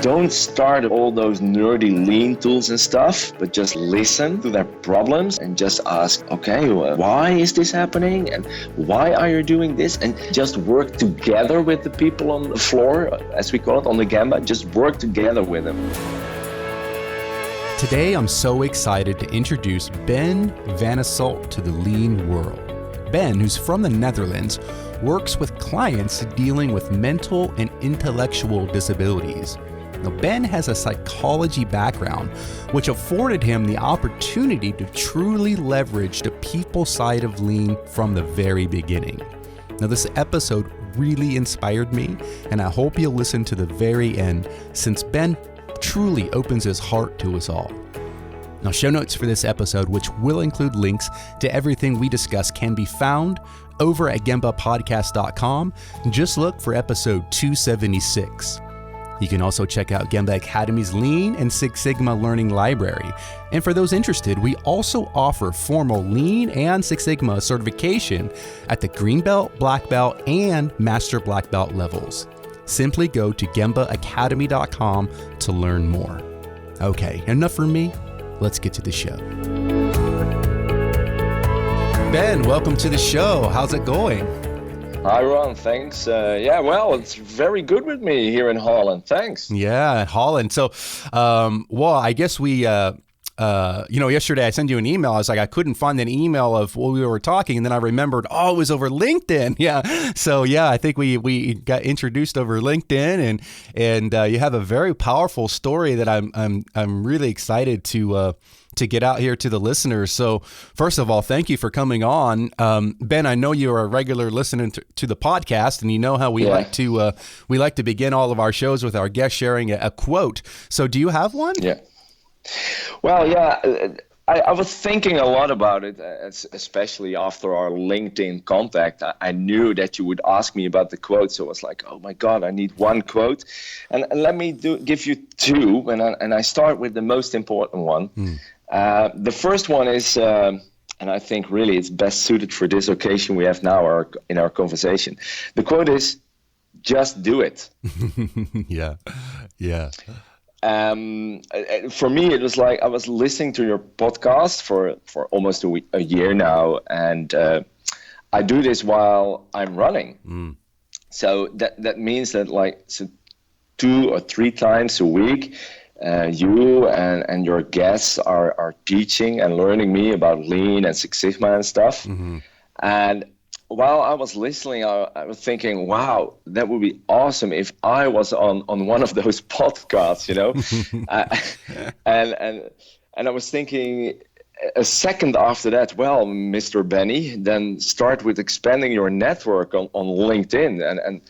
don't start all those nerdy lean tools and stuff, but just listen to their problems and just ask, okay, why is this happening? And why are you doing this? And just work together with the people on the floor, as we call it, on the Gamba. Just work together with them. Today, I'm so excited to introduce Ben van Asselt to the lean world. Ben, who's from the Netherlands, works with clients dealing with mental and intellectual disabilities. Now, Ben has a psychology background, which afforded him the opportunity to truly leverage the people side of lean from the very beginning. Now, this episode really inspired me, and I hope you'll listen to the very end, since Ben truly opens his heart to us all. Now, show notes for this episode, which will include links to everything we discuss, can be found over at gembapodcast.com. Just look for episode 276. You can also check out Gemba Academy's Lean and Six Sigma Learning Library. And for those interested, we also offer formal Lean and Six Sigma certification at the Green Belt, Black Belt, and Master Black Belt levels. Simply go to gembaacademy.com to learn more. Okay, enough from me. Let's get to the show. Ben, welcome to the show. How's it going? Hi, Ron. Thanks. It's very good with me here in Holland. Thanks. Yeah, Holland. So, I guess we, yesterday I sent you an email. I was like, I couldn't find an email of what we were talking. And then I remembered, it was over LinkedIn. Yeah. So, I think we got introduced over LinkedIn and you have a very powerful story that I'm really excited to get out here to the listeners. So first of all, thank you for coming on. Ben, I know you're a regular listener to the podcast, and you know how we like to begin all of our shows with our guest sharing a quote. So do you have one? Yeah. Well, I was thinking a lot about it, especially after our LinkedIn contact. I knew that you would ask me about the quote, so I was like, oh my God, I need one quote. And let me give you two, and I start with the most important one. The first one is, and I think really it's best suited for this occasion we have now in our conversation. The quote is, just do it. Yeah. For me, it was like I was listening to your podcast for almost a year now, and I do this while I'm running. So that means that 2 or 3 times a week, you and your guests are teaching and learning me about Lean and Six Sigma and stuff. Mm-hmm. And while I was listening, I was thinking, wow, that would be awesome if I was on one of those podcasts, and I was thinking a second after that, well, Mr. Benny, then start with expanding your network on LinkedIn and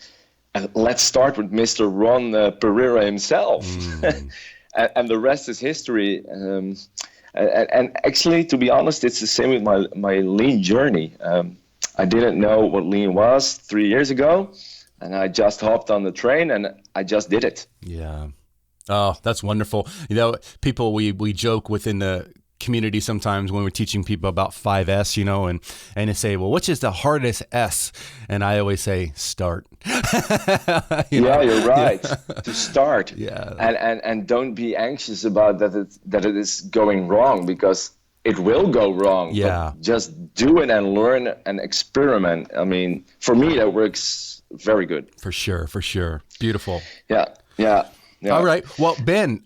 let's start with Mr. Ron Pereira himself. And the rest is history. And actually, to be honest, it's the same with my Lean journey. I didn't know what Lean was 3 years ago, and I just hopped on the train and I just did it. Yeah. Oh, that's wonderful. People, we joke within the community sometimes when we're teaching people about 5S, and they say, well, which is the hardest S? And I always say, start. You're right. To start. Yeah. And don't be anxious about that it is going wrong, because it will go wrong. Yeah. But just do it and learn and experiment. I mean, for me, that works very good. For sure. Beautiful. Yeah. All right. Well, Ben,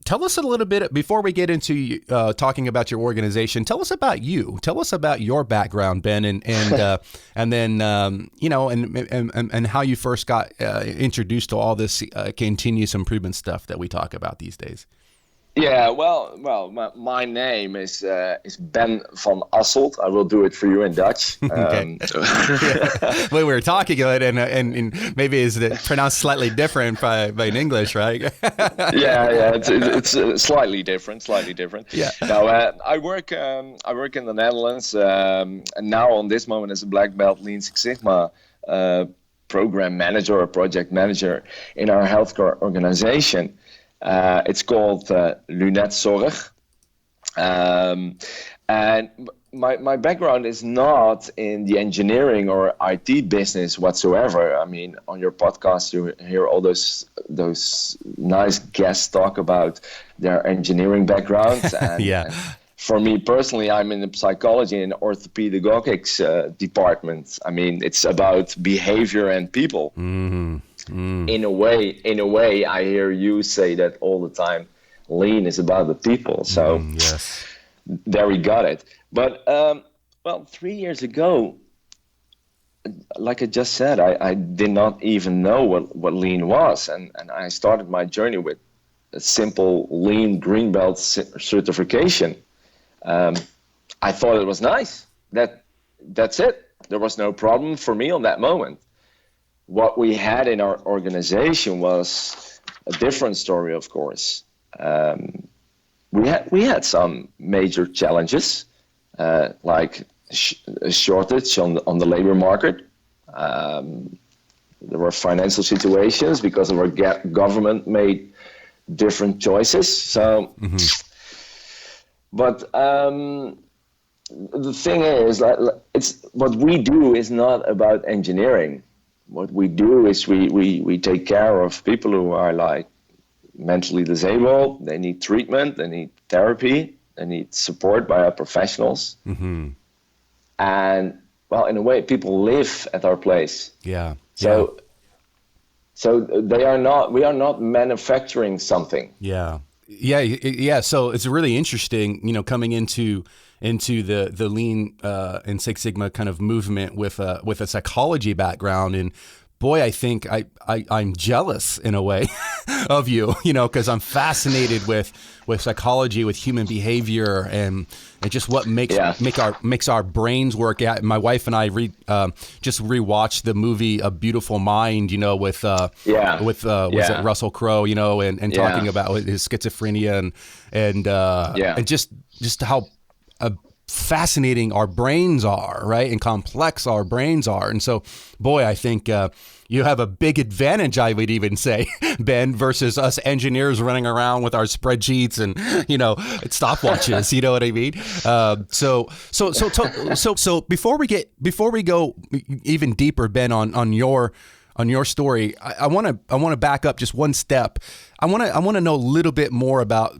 tell us a little bit before we get into talking about your organization. Tell us about you. Tell us about your background, Ben, and then and how you first got introduced to all this continuous improvement stuff that we talk about these days. Yeah, well, my name is Ben van Asselt. I will do it for you in Dutch. Okay. We were talking about it, and maybe is it pronounced slightly different by in English, right? yeah, it's slightly different. Yeah. Now, I work in the Netherlands, and now on this moment as a Black Belt Lean Six Sigma program manager or project manager in our healthcare organization. It's called Lunet Zorg. And my background is not in the engineering or IT business whatsoever. I mean, on your podcast, you hear all those nice guests talk about their engineering backgrounds. And, Yeah. and for me personally, I'm in the psychology and orthopedics department. I mean, it's about behavior and people. In a way, I hear you say that all the time. Lean is about the people. So yes. There we got it. But, 3 years ago, like I just said, I did not even know what lean was. And I started my journey with a simple lean green belt certification. I thought it was nice. That's it. There was no problem for me on that moment. What we had in our organization was a different story, of course. We had some major challenges, like a shortage on the labor market. There were financial situations because of our government made different choices. So, but the thing is, it's what we do is not about engineering. What we do is we take care of people who are like mentally disabled. They need treatment, they need therapy, they need support by our professionals. And well, in a way, people live at our place. Yeah. So we are not manufacturing something. Yeah. So it's really interesting, coming into the Lean and Six Sigma kind of movement with a psychology background. And boy, I think I'm jealous in a way of you, because I'm fascinated with psychology, with human behavior, and just what makes our brains work. Yeah, my wife and I just rewatched the movie A Beautiful Mind, with was it Russell Crowe, and talking about his schizophrenia and just how fascinating our brains are, right? And complex our brains are. And so, boy, I think you have a big advantage, I would even say, Ben, versus us engineers running around with our spreadsheets and, stopwatches, you know what I mean? So before we go even deeper, Ben, on your story, I want to back up just one step. I want to know a little bit more about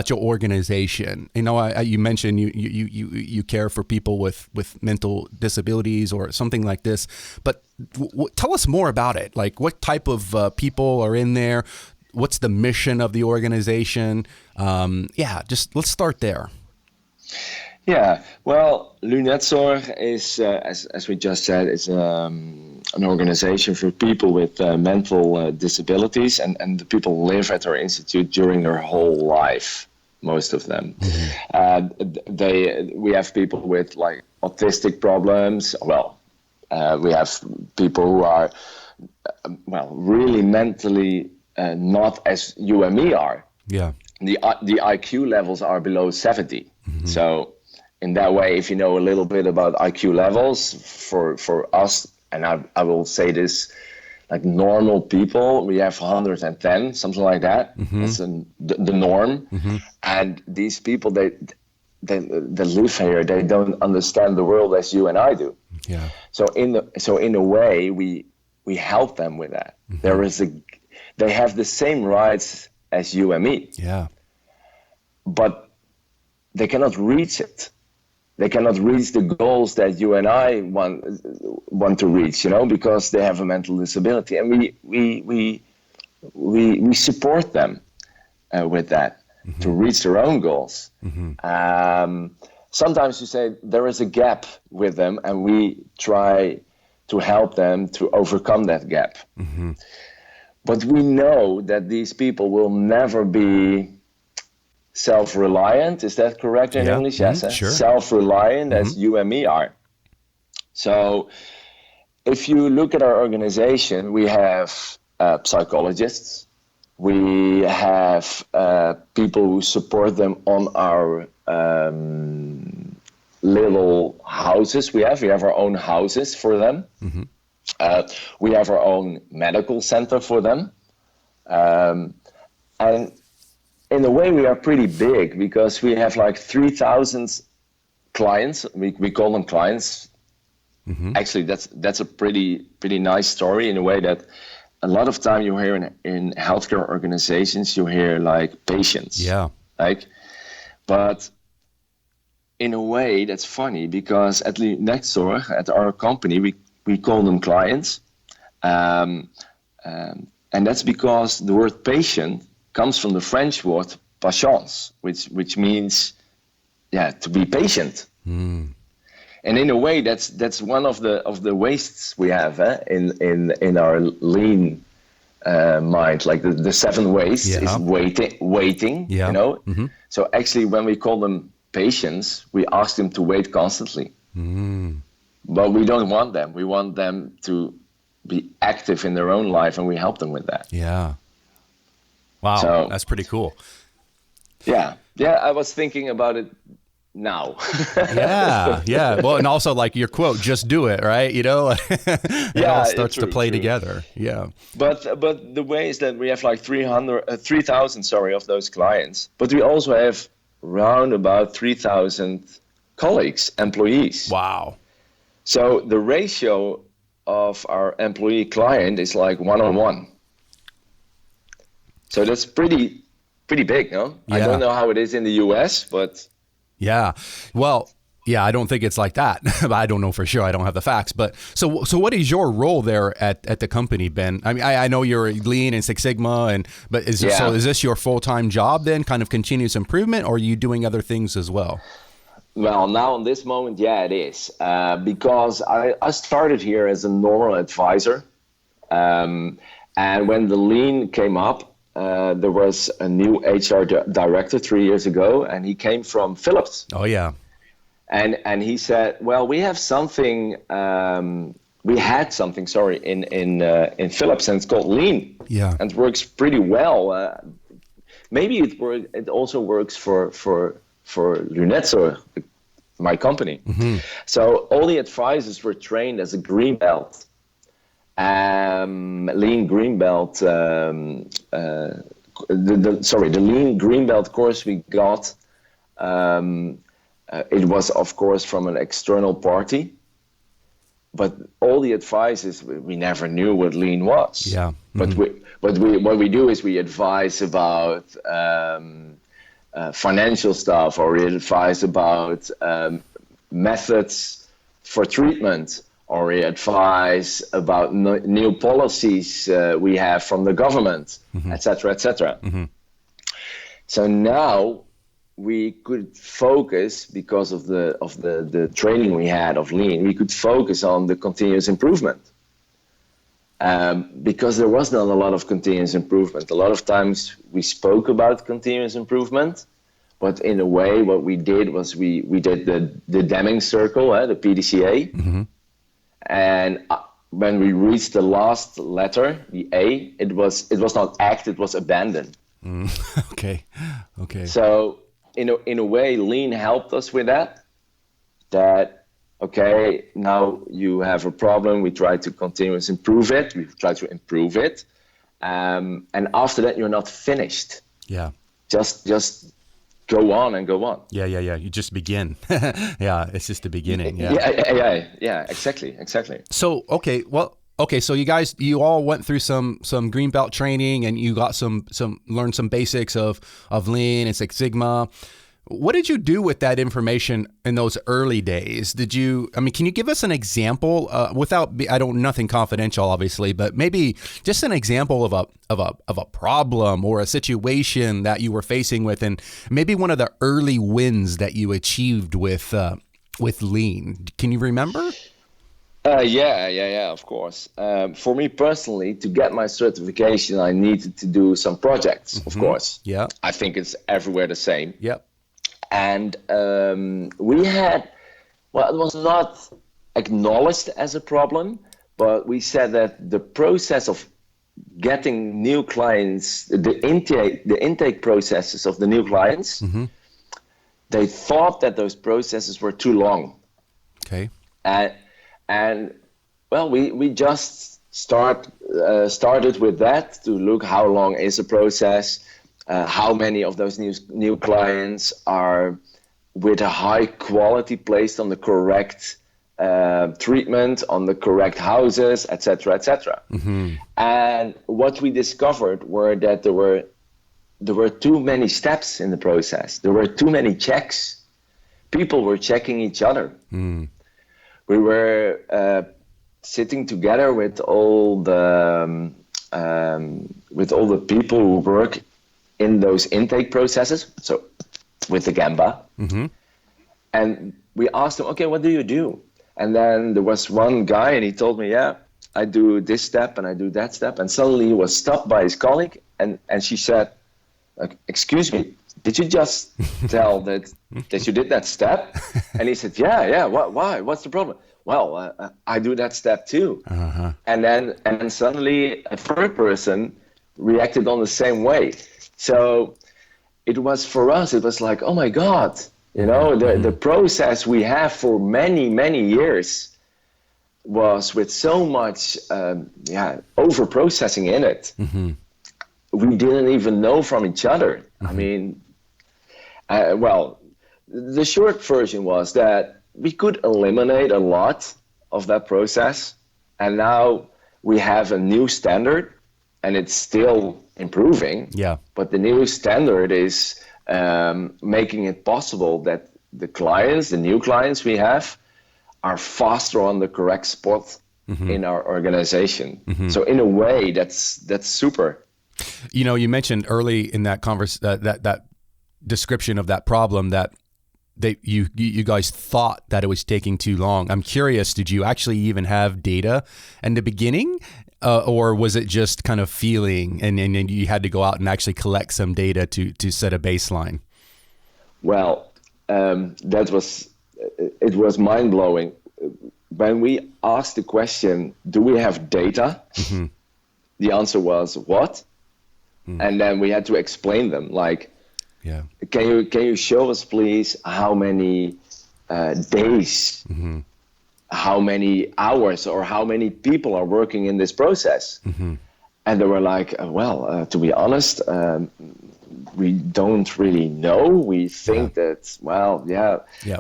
your organization. You mentioned you care for people with mental disabilities or something like this, but tell us more about it. Like, what type of people are in there? What's the mission of the organization? Just let's start there. Yeah, well, Lunet Zorg is, as we just said, is an organization for people with mental disabilities, and the people live at our institute during their whole life, most of them. We have people with like autistic problems. Well, we have people who are, really mentally not as you and me are. Yeah. The IQ levels are below 70. So in that way, if you know a little bit about IQ levels for us, and I will say this, like normal people, we have 110, something like that. That's the norm. And these people, they live here, they don't understand the world as you and I do. Yeah. So in a way, we help them with that. They have the same rights as you and me. Yeah. But they cannot reach it. They cannot reach the goals that you and I want to reach, because they have a mental disability, and we support them with that to reach their own goals. Sometimes you say there is a gap with them, and we try to help them to overcome that gap. But we know that these people will never be self-reliant. Is that correct in English? Yes. Sure. Self-reliant as you and me are. So if you look at our organization, we have psychologists. We have people who support them on our little houses. We have our own houses for them. We have our own medical center for them. And in a way, we are pretty big because we have like 3,000 clients. We call them clients. Actually, that's a pretty nice story in a way that a lot of time you hear in healthcare organizations, you hear like patients. Yeah. Like, but in a way that's funny because at Lunet Zorg, at our company, we call them clients. And that's because the word patient comes from the French word patience, which means, to be patient. And in a way, that's one of the wastes we have in our lean mind. Like the 7 wastes is waiting. Yeah. You know. So actually, when we call them patients, we ask them to wait constantly. But we don't want them. We want them to be active in their own life, and we help them with that. Yeah. Wow, so, that's pretty cool. Yeah. I was thinking about it now. Yeah. Well, and also like your quote, "Just do it," right? You know, it all starts to play together. Yeah. But the way is that we have like 3,000 of those clients, but we also have round about 3,000 colleagues, employees. Wow. So the ratio of our employee client is like 1-on-1. So that's pretty big, no? Yeah. I don't know how it is in the US, but yeah. Well, yeah, I don't think it's like that. I don't know for sure. I don't have the facts. But so what is your role there at the company, Ben? I mean, I know you're Lean and Six Sigma, but is this your full-time job then, kind of continuous improvement, or are you doing other things as well? Well, now in this moment, it is. Because I started here as a normal advisor. And when the Lean came up, there was a new HR director 3 years ago, and he came from Philips. Oh, yeah. And he said, well, we had something, in Philips, and it's called Lean. Yeah. And it works pretty well. Maybe it also works for Lunet Zorg, my company. So all the advisors were trained as a green belt. Lean green belt. The Lean green belt course we got. It was, of course, from an external party, but all the advices we never knew what Lean was. Yeah. But what we do is we advise about financial stuff, or we advise about methods for treatment, or we advise about new policies we have from the government, etc., etc. So now we could focus, because of the training we had of Lean, we could focus on the continuous improvement. Because there was not a lot of continuous improvement. A lot of times we spoke about continuous improvement, but in a way what we did was we did the Deming circle, the PDCA. And when we reached the last letter, the A, it was not act, it was abandon. Okay. So in a way, Lean helped us with that. Okay, now you have a problem, we try to continuously improve it. And after that, you're not finished. Yeah. Just go on and go on. Yeah. You just begin. Yeah, it's just the beginning. Yeah, exactly. So, so you all went through some green belt training, and you got learned some basics of Lean and Six Sigma. What did you do with that information in those early days? Can you give us an example nothing confidential, obviously, but maybe just an example of a problem or a situation that you were facing with, and maybe one of the early wins that you achieved with Lean. Can you remember? Yeah, of course. For me personally, to get my certification, I needed to do some projects, of course. Yeah. I think it's everywhere the same. Yep. And we had, it was not acknowledged as a problem, but we said that the process of getting new clients, the intake processes of the new clients, they thought that those processes were too long. Okay. We just started with that to look how long is a process. How many of those new clients are with a high quality placed on the correct treatment, on the correct houses, etc., etc. And what we discovered were that there were too many steps in the process. There were too many checks. People were checking each other. We were sitting together with all the people who work in those intake processes. So with the Gamba, and we asked him, okay, what do you do? And then there was one guy, and he told me, yeah, I do this step and I do that step. And suddenly he was stopped by his colleague, and she said, excuse me, did you just tell that you did that step? And he said, yeah, why? What's the problem? Well, I do that step too. And then suddenly a third person reacted on the same way. So it was, for us, it was like, oh my God, the process we have for many, many years was with so much over processing in it. We didn't even know from each other. I mean, the short version was that we could eliminate a lot of that process, and now we have a new standard, and it's still improving. Yeah. But the new standard is making it possible that the new clients we have, are faster on the correct spot in our organization. So in a way, that's super. You mentioned early in that that description of that problem that you guys thought that it was taking too long. I'm curious, did you actually even have data in the beginning? Or was it just kind of feeling and you had to go out and actually collect some data to set a baseline? Well, it was mind-blowing. When we asked the question, do we have data? The answer was, what? And then we had to explain them, like, can you show us, please, how many days, how many hours, or how many people are working in this process? And they were like, to be honest, we don't really know. We think that,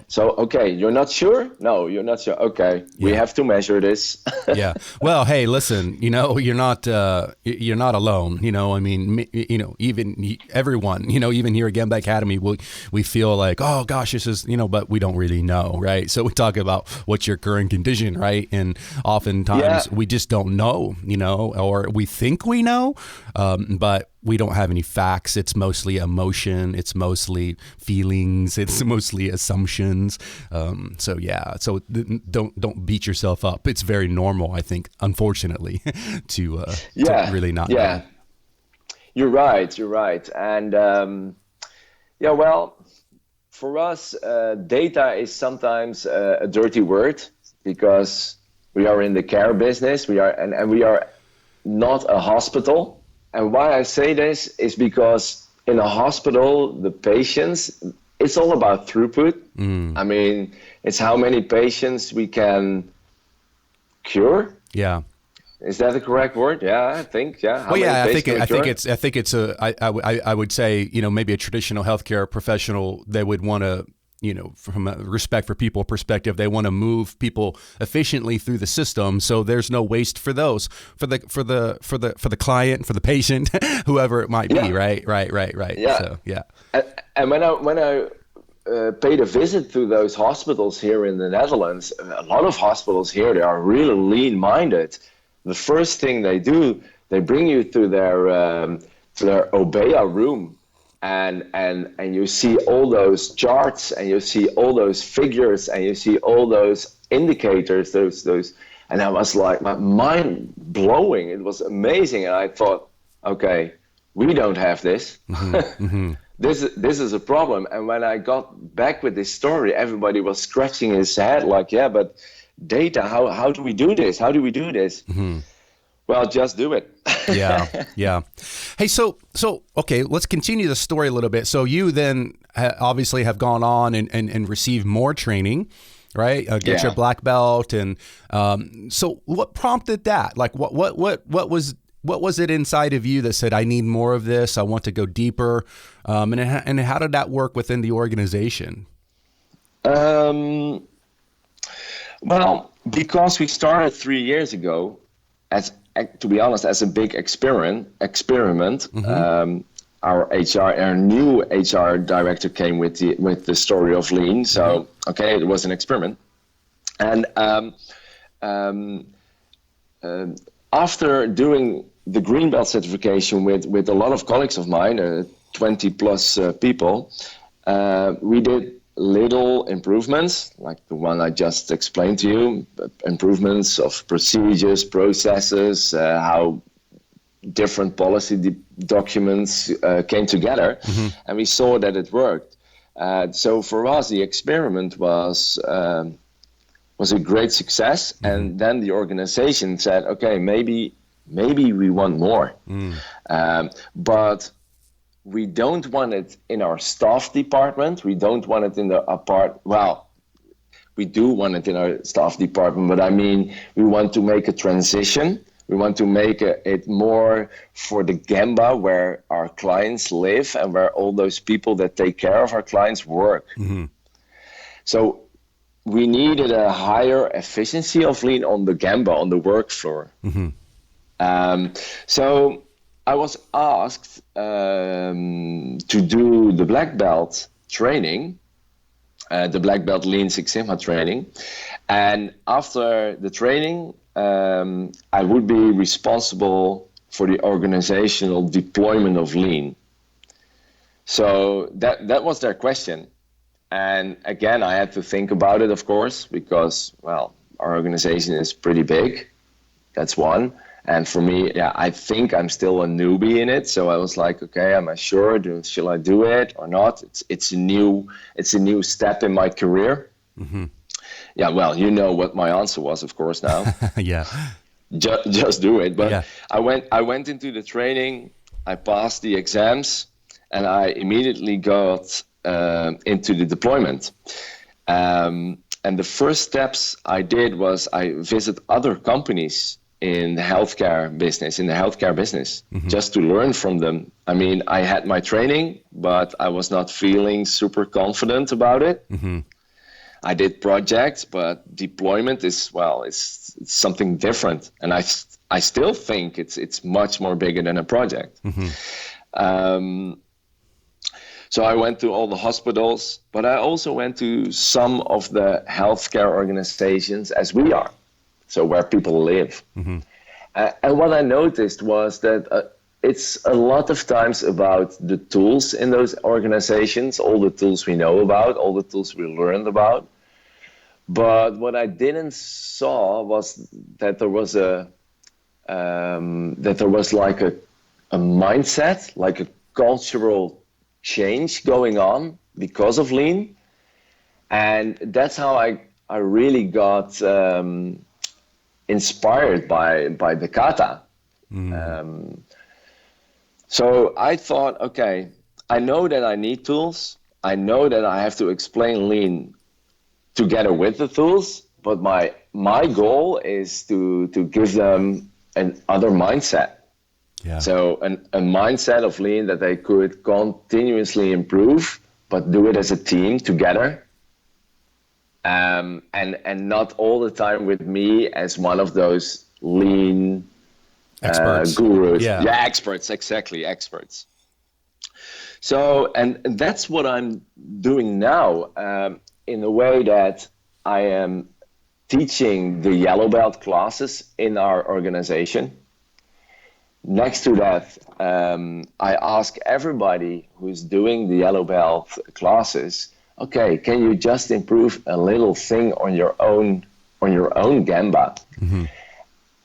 So, okay, you're not sure? No, you're not sure. Okay, we have to measure this. Well, hey, listen, you're not alone. I mean, even everyone, even here at Gamba Academy, we feel like, oh gosh, this is, but we don't really know, right? So we talk about what's your current condition, right? And oftentimes we just don't know, or we think we know, but we don't have any facts. It's mostly emotion. It's mostly feelings. It's mostly assumptions. So don't beat yourself up. It's very normal, I think, unfortunately, to really not know. You're right. And for us, data is sometimes a dirty word because we are in the care business. We are not a hospital. And why I say this is because in a hospital, the patients, it's all about throughput. I mean, it's how many patients we can cure. Yeah. Is that the correct word? Yeah, I think. Yeah. I think it's I would say, maybe a traditional healthcare professional, they would want to, from a respect for people perspective, they want to move people efficiently through the system, so there's no waste for those, for the client, for the patient, whoever it might be. Right. Yeah. So, yeah. And when I paid a visit to those hospitals here in the Netherlands, a lot of hospitals here, they are really lean-minded. The first thing they do, they bring you to their Obeya room. And you see all those charts, and you see all those figures, and you see all those indicators, those, and I was like, my mind blowing. It was amazing, and I thought, okay, we don't have this. This is a problem. And when I got back with this story, everybody was scratching his head, like, but data. How do we do this? How do we do this? Well, just do it. Yeah. Hey, so okay, let's continue the story a little bit. So you then obviously have gone on and received more training, right? Get your black belt, and so what prompted that? Like, what was it inside of you that said, I need more of this? I want to go deeper. And how did that work within the organization? Well, because we started 3 years ago, to be honest, as a big experiment. Our new HR director came with the story of lean. So okay, it was an experiment, and after doing the green belt certification with a lot of colleagues of mine, 20 plus people, we did little improvements, like the one I just explained to you, improvements of procedures, processes, how different policy documents came together, and we saw that it worked. So for us, the experiment was a great success, and then the organization said, okay, maybe we want more, but we don't want it in our staff department. We don't want it in we do want it in our staff department, but I mean, we want to make a transition. We want to make it more for the Gemba where our clients live and where all those people that take care of our clients work. So we needed a higher efficiency of lean on the Gemba, on the work floor. So I was asked to do the black belt training, the black belt Lean Six Sigma training. And after the training, I would be responsible for the organizational deployment of lean. So that was their question. And again, I had to think about it, of course, because, well, our organization is pretty big. That's one. And for me, I think I'm still a newbie in it. So I was like, okay, am I sure? Shall I do it or not? It's a new step in my career. Yeah, well, you know what my answer was, of course, now. Yeah. Just do it. But I went into the training, I passed the exams, and I immediately got into the deployment. And the first steps I did was I visit other companies in the healthcare business, just to learn from them. I mean, I had my training, but I was not feeling super confident about it. I did projects, but deployment is, well, it's something different. And I still think it's much more bigger than a project. So I went to all the hospitals, but I also went to some of the healthcare organizations as we are. So where people live. And what I noticed was that it's a lot of times about the tools in those organizations, all the tools we know about, all the tools we learned about. But what I didn't saw was that there was like a mindset, like a cultural change going on because of lean. And that's how I really got inspired by the kata. So I thought, okay, I know that I need tools. I know that I have to explain lean together with the tools, but my goal is to give them another mindset. So a mindset of lean that they could continuously improve, but do it as a team together. And not all the time with me as one of those lean experts. Gurus. Experts, exactly, experts. So, and that's what I'm doing now, in a way that I am teaching the yellow belt classes in our organization. Next to that, I ask everybody who's doing the yellow belt classes, okay, can you just improve a little thing on your own Gemba?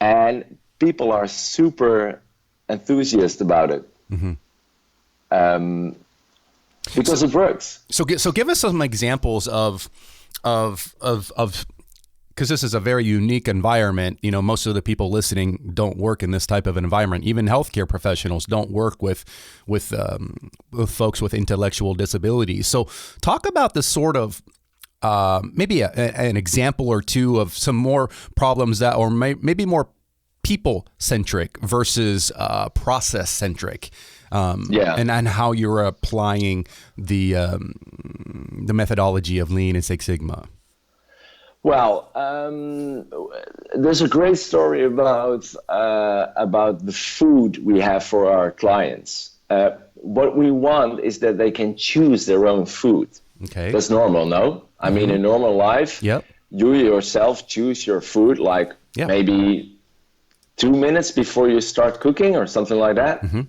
And people are super enthusiastic about it. Because it works. So give us some examples of because this is a very unique environment. You know, most of the people listening don't work in this type of an environment. Even healthcare professionals don't work with folks with intellectual disabilities. So talk about the sort of maybe an example or two of some more problems that, or maybe more people-centric versus process-centric, and how you're applying the methodology of Lean and Six Sigma. Well, there's a great story about the food we have for our clients. What we want is that they can choose their own food. Okay. That's normal, no? I mean, in normal life, Yep. you yourself choose your food like maybe 2 minutes before you start cooking or something like that. Mm-hmm.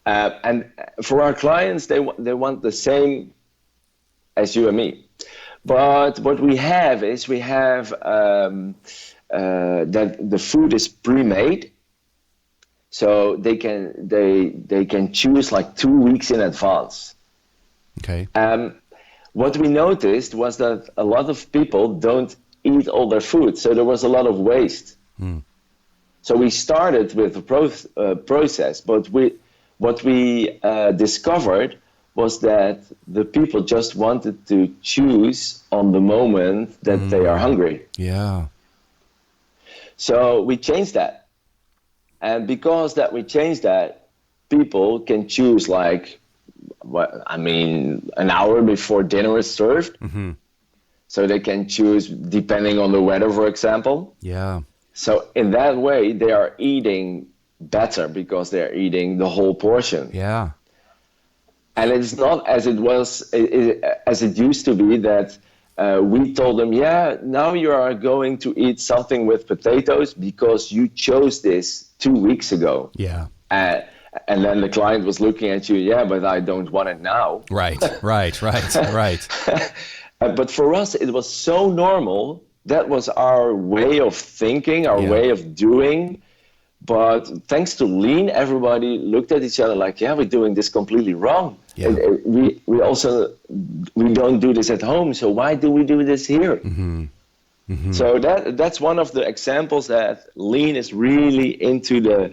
And for our clients, they want the same as you and me. But what we have is that the food is pre-made. So they can choose like 2 weeks in advance. Okay. What we noticed was that a lot of people don't eat all their food, so there was a lot of waste. So we started with the process, but what we discovered was that the people just wanted to choose on the moment that they are hungry. Yeah. So we changed that. And because that we changed that, people can choose an hour before dinner is served. Mm-hmm. So they can choose depending on the weather, for example. Yeah. So in that way, they are eating better because they're eating the whole portion. Yeah. And it's not as it used to be that we told them, now you are going to eat something with potatoes because you chose this 2 weeks ago. Yeah. And then the client was looking at you, but I don't want it now. Right. But for us, it was so normal. That was our way of thinking, our way of doing. But thanks to Lean, everybody looked at each other like, we're doing this completely wrong. Yeah. We don't do this at home, so why do we do this here? Mm-hmm. Mm-hmm. So that's one of the examples that Lean is really into the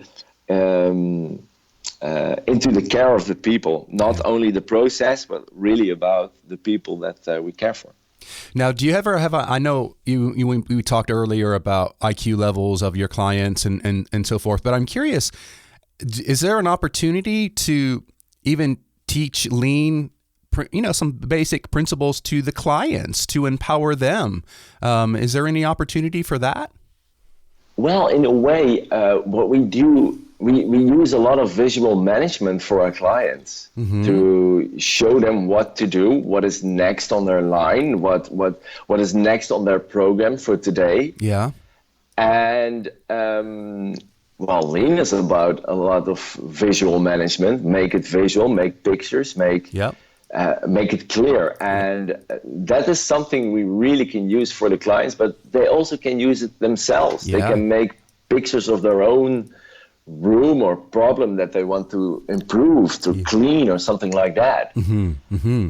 care of the people, not only the process, but really about the people that we care for. Now, do you ever have I know we talked earlier about IQ levels of your clients and so forth, but I'm curious, is there an opportunity to even teach Lean, some basic principles to the clients to empower them? Is there any opportunity for that? Well, in a way, what we do, we use a lot of visual management for our clients to show them what to do, what is next on their line, what is next on their program for today. Yeah. And Lean is about a lot of visual management. Make it visual, make pictures, make it clear. And that is something we really can use for the clients, but they also can use it themselves. Yeah. They can make pictures of their own room or problem that they want to improve, to clean or something like that. Mm-hmm. Mm-hmm.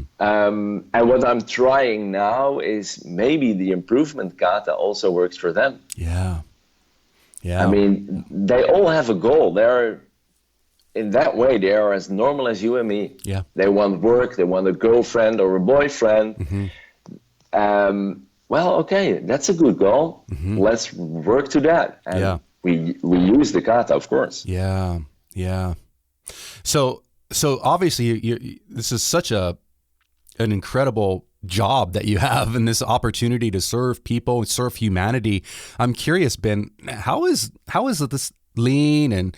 And what I'm trying now is maybe the improvement kata also works for them. Yeah. Yeah. I mean, they all have a goal. In that way, they are as normal as you and me. Yeah. They want work, they want a girlfriend or a boyfriend. Mm-hmm. Okay, that's a good goal. Mm-hmm. Let's work to that. And we use the kata, of course. Yeah. Yeah. So obviously this is such an incredible job that you have and this opportunity to serve people and serve humanity. I'm curious, Ben, how is this Lean and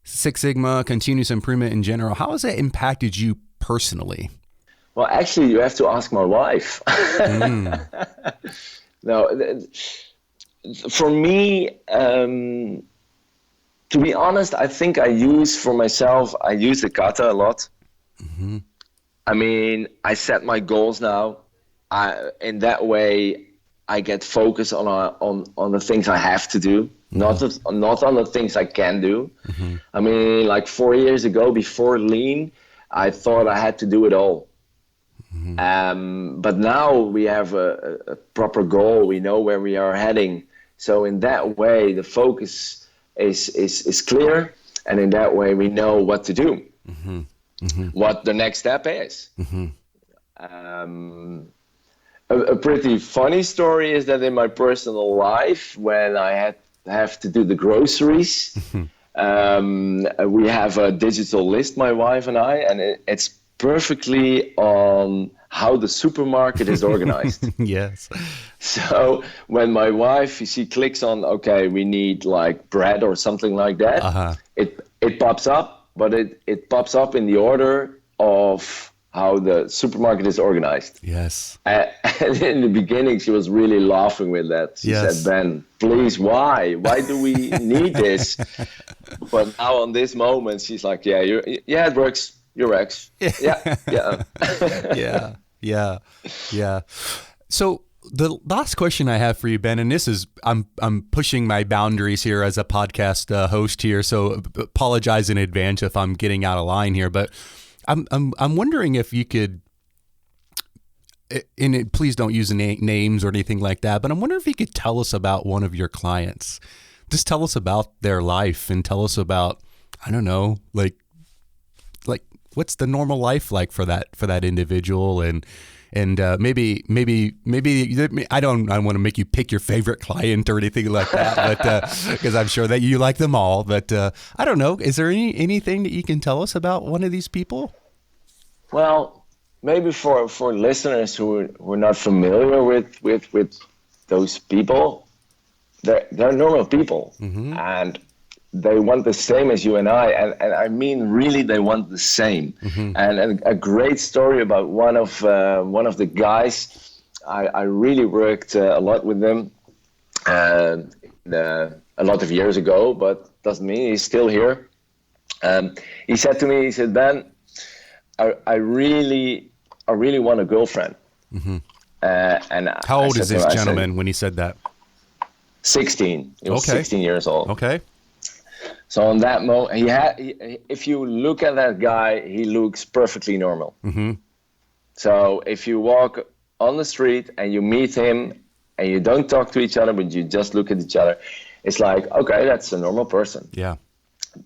Six Sigma, continuous improvement in general, how has that impacted you personally? Well, actually, you have to ask my wife. No, for me, to be honest, I think I use the kata a lot. Mm-hmm. I mean, I set my goals now. In that way, I get focused on the things I have to do, not on the things I can do. Mm-hmm. I mean, like 4 years ago, before Lean, I thought I had to do it all. Mm-hmm. But now we have a proper goal. We know where we are heading. So in that way, the focus is clear, and in that way, we know what to do, what the next step is. Mm-hmm. A pretty funny story is that in my personal life, when I had have to do the groceries. We have a digital list, my wife and I, and it's perfectly on how the supermarket is organized. Yes. So when my wife, she clicks on, okay, we need like bread or something like that, it pops up, but it pops up in the order of how the supermarket is organized. Yes. And in the beginning, she was really laughing with that. She said, Ben, please, why? Why do we need this? But now on this moment, she's like, yeah, it works. You're Rex. Yeah. Yeah. So the last question I have for you, Ben, and this is, I'm pushing my boundaries here as a podcast host here, so apologize in advance if I'm getting out of line here, but I'm wondering if you could, and please don't use names or anything like that, but I'm wondering if you could tell us about one of your clients. Just tell us about their life and tell us about, I don't know, like what's the normal life like for that individual, and maybe I don't want to make you pick your favorite client or anything like that, but because I'm sure that you like them all, but I don't know, is there anything that you can tell us about one of these people? Well, maybe for listeners who are not familiar with those people, they're normal people, and they want the same as you and I, and I mean really they want the same. And a great story about one of the guys. I really worked a lot with them a lot of years ago, but doesn't mean he's still here. He said to me, he said, Ben, I really want a girlfriend. And how old is this gentleman when he said that? 16. He was 16 years old. Okay. So on that moment, if you look at that guy, he looks perfectly normal. So if you walk on the street and you meet him and you don't talk to each other, but you just look at each other, it's like, okay, that's a normal person. Yeah.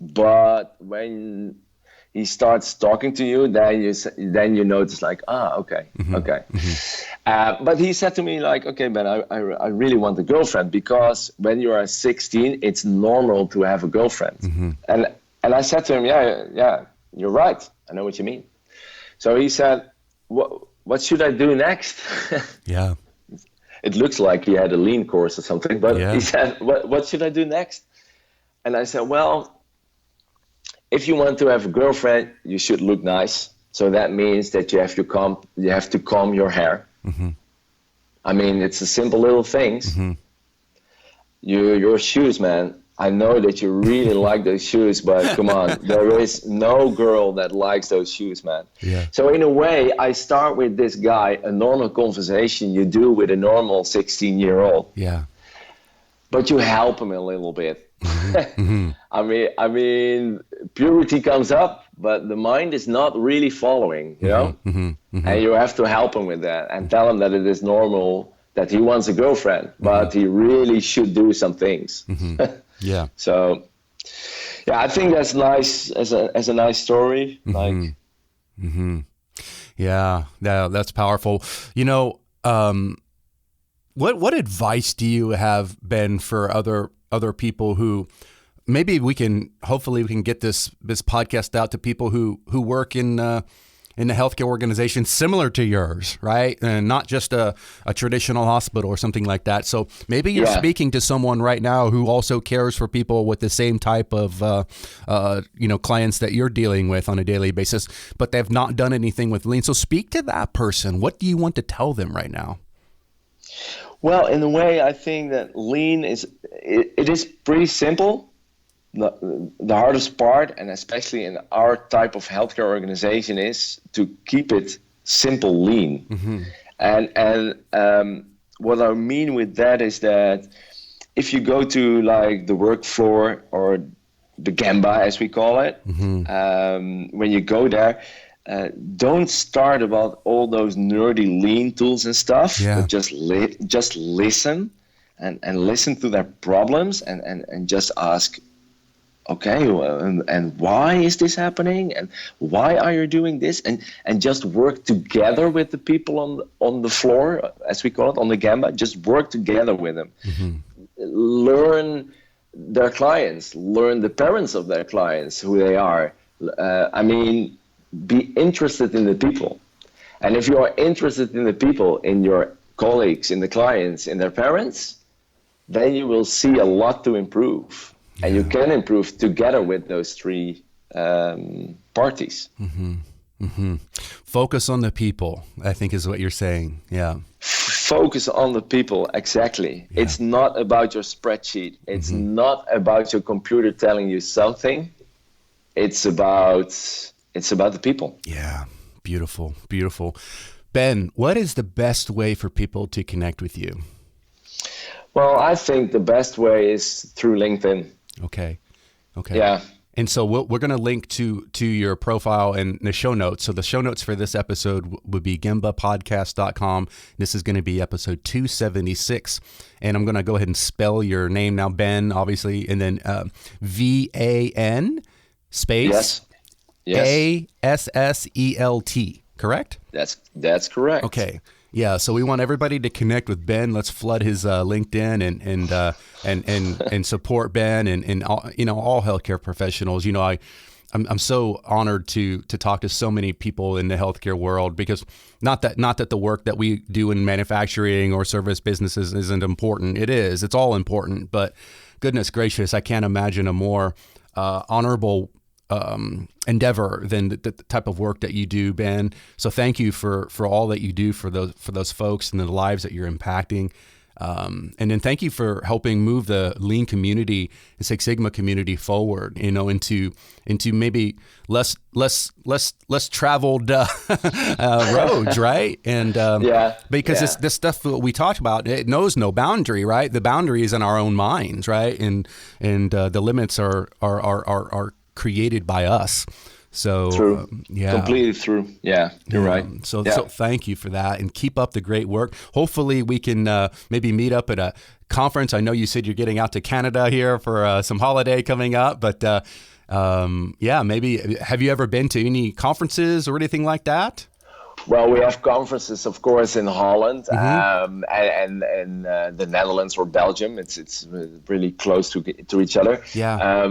But when he starts talking to you, then you notice like, okay. But he said to me like, okay, Ben, I really want a girlfriend, because when you are 16, it's normal to have a girlfriend. And I said to him, yeah, you're right. I know what you mean. So he said, what should I do next? Yeah. It looks like he had a lean course or something, but he said, what should I do next? And I said, well, if you want to have a girlfriend, you should look nice. So that means that you have to comb your hair. I mean, it's a simple little things. Your shoes, man. I know that you really like those shoes, but come on, there is no girl that likes those shoes, man. Yeah. So in a way, I start with this guy, a normal conversation you do with a normal 16-year-old. Yeah. But you help him a little bit. I mean, puberty comes up, but the mind is not really following, you know? And you have to help him with that and tell him that it is normal, that he wants a girlfriend, but he really should do some things. Yeah. So, yeah, I think that's nice as a nice story. Yeah, that's powerful. You know, what advice do you have, Ben, for other people who maybe hopefully we can get this podcast out to people who work in the healthcare organization similar to yours, right? And not just a traditional hospital or something like that. So maybe you're speaking to someone right now who also cares for people with the same type of clients that you're dealing with on a daily basis, but they've not done anything with lean. So speak to that person. What do you want to tell them right now? Well, in a way, I think that lean is pretty simple. The hardest part, and especially in our type of healthcare organization, is to keep it simple, lean. And what I mean with that is that if you go to like the work floor or the Gemba, as we call it, when you go there, don't start about all those nerdy lean tools and stuff, but just listen and listen to their problems and just ask, okay, and why is this happening? And why are you doing this? And just work together with the people on the floor, as we call it, on the Gemba. Just work together with them. Learn their clients, learn the parents of their clients, who they are. Be interested in the people. And if you are interested in the people, in your colleagues, in the clients, in their parents, then you will see a lot to improve. Yeah. And you can improve together with those three parties. Mm-hmm. Mm-hmm. Focus on the people, I think is what you're saying. Yeah. Focus on the people, exactly. Yeah. It's not about your spreadsheet. It's not about your computer telling you something. It's about the people. Yeah. Beautiful. Beautiful. Ben, what is the best way for people to connect with you? Well, I think the best way is through LinkedIn. Okay. Yeah. And so we're going to link to your profile in the show notes. So the show notes for this episode would be gembapodcast.com. This is going to be episode 276. And I'm going to go ahead and spell your name now, Ben, obviously, and then VAN space ASSELT, correct? That's correct. Okay. Yeah, so we want everybody to connect with Ben. Let's flood his LinkedIn and support Ben and all, all healthcare professionals. I'm so honored to talk to so many people in the healthcare world, because not that the work that we do in manufacturing or service businesses isn't important. It is. It's all important. But goodness gracious, I can't imagine a more honorable endeavor than the type of work that you do, Ben. So thank you for all that you do for those folks and the lives that you're impacting. And then thank you for helping move the Lean community and Six Sigma community forward, into maybe less traveled roads, right? And because this stuff that we talked about, it knows no boundary, right? The boundary is in our own minds, right? And the limits are created by us. So true. Completely true. Yeah, you're right. So thank you for that, and keep up the great work. Hopefully we can maybe meet up at a conference. I know you said you're getting out to Canada here for some holiday coming up, but maybe have you ever been to any conferences or anything like that? Well, we have conferences, of course, in Holland and the Netherlands or Belgium. It's really close to each other. Yeah.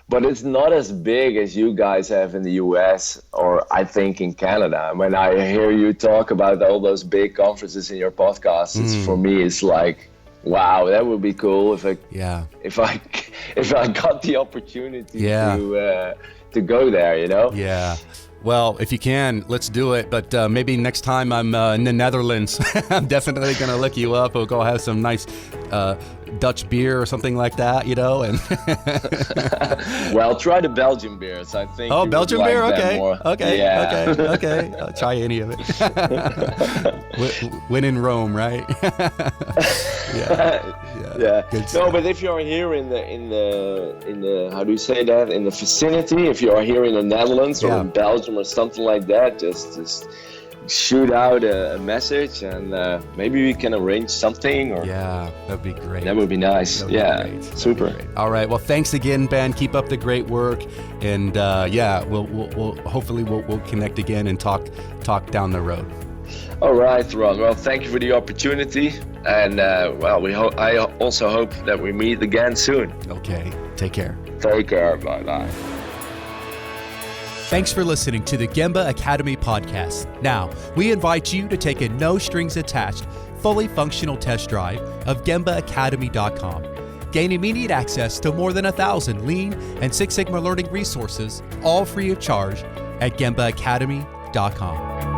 But it's not as big as you guys have in the US, or I think in Canada. When I hear you talk about all those big conferences in your podcast, for me, it's like, wow, that would be cool if I got the opportunity to go there, Yeah. Well, if you can, let's do it. But maybe next time I'm in the Netherlands, I'm definitely going to look you up. We'll go have some nice Dutch beer or something like that, And well, try the Belgian beers. I think. Oh, Belgian beer? Okay. Okay. Yeah. Okay. I'll try any of it. When in Rome, right? Yeah. No, but if you're here in the how do you say that, in the vicinity, if you are here in the Netherlands or in Belgium or something like that, just shoot out a message, and maybe we can arrange something. Or that'd be great. That would be nice. Great. Super. All right. Well, thanks again, Ben. Keep up the great work, and we'll hopefully we'll connect again and talk down the road. All right, Ron. Well, thank you for the opportunity, and I also hope that we meet again soon. Okay. Take care. Take care. Bye-bye. Thanks for listening to the Gemba Academy podcast. Now, we invite you to take a no-strings-attached, fully functional test drive of GembaAcademy.com. Gain immediate access to more than 1,000 Lean and Six Sigma learning resources, all free of charge, at GembaAcademy.com.